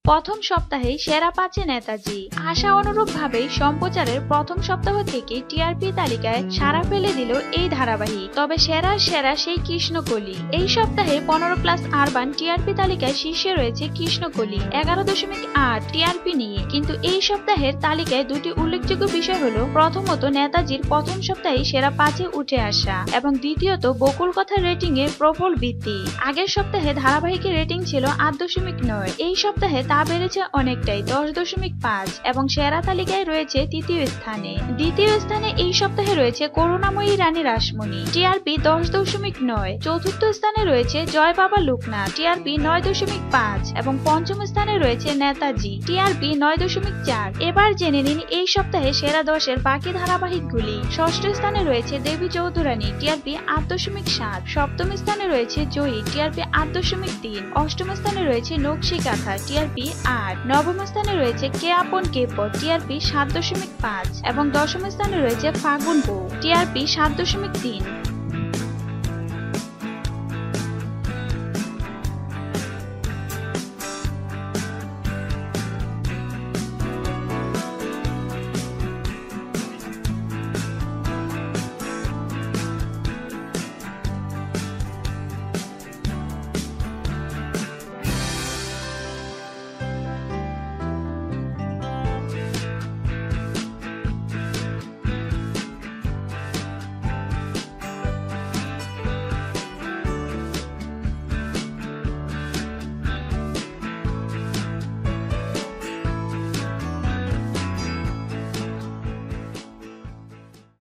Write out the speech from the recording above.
প্রথম সপ্তাহে সেরা ৫-এ নেতাজি। আশা অনুরূপ ভাবেই সম্প্রচারের প্রথম সপ্তাহ থেকে টিআরপি তালিকায় সাড়া ফেলে দিল এই ধারাবাহিক। তবে সেরা সেই কৃষ্ণকলি। এই সপ্তাহে 15+ আরবান টিআরপি তালিকায় শীর্ষে রয়েছে কৃষ্ণকলি 11.8 টিআরপি নিয়ে। কিন্তু এই সপ্তাহের তালিকায় দুটি উল্লেখযোগ্য বিষয় হলো, প্রথমত নেতাজির প্রথম সপ্তাহে সেরা 5-এ উঠে আসা এবং দ্বিতীয়ত বকুল কথার রেটিং এর প্রবল বৃদ্ধি। আগের সপ্তাহে ধারাবাহিকের রেটিং ছিল 8.9, এই সপ্তাহে তা বেড়েছে অনেকটাই 10.5 এবং সেরা তালিকায় রয়েছে তৃতীয় স্থানে। দ্বিতীয় স্থানে এই সপ্তাহে রয়েছে করুণাময়ী রানী রাসমণি টিআরপি 10.9। চতুর্থ স্থানে রয়েছে জয় বাবা লোকনাথ টিআরপি 9.5 এবং পঞ্চম স্থানে রয়েছে নেতাজি টিআরপি 9.4। এবার জেনে নিন এই সপ্তাহে সেরা 10-এর বাকি ধারাবাহিকগুলি। ষষ্ঠ স্থানে রয়েছে দেবী চৌধুরানী টিআরপি 8.7। সপ্তম স্থানে রয়েছে জয়ী টিআরপি 8.3। অষ্টম স্থানে রয়েছে নকশি কাঁথা টিআরপি 8। নবম স্থানে রয়েছে কে আপন কে পর টিআরপি 7.5 এবং দশম স্থানে রয়েছে ফাগুন বউ টিআরপি 7.3।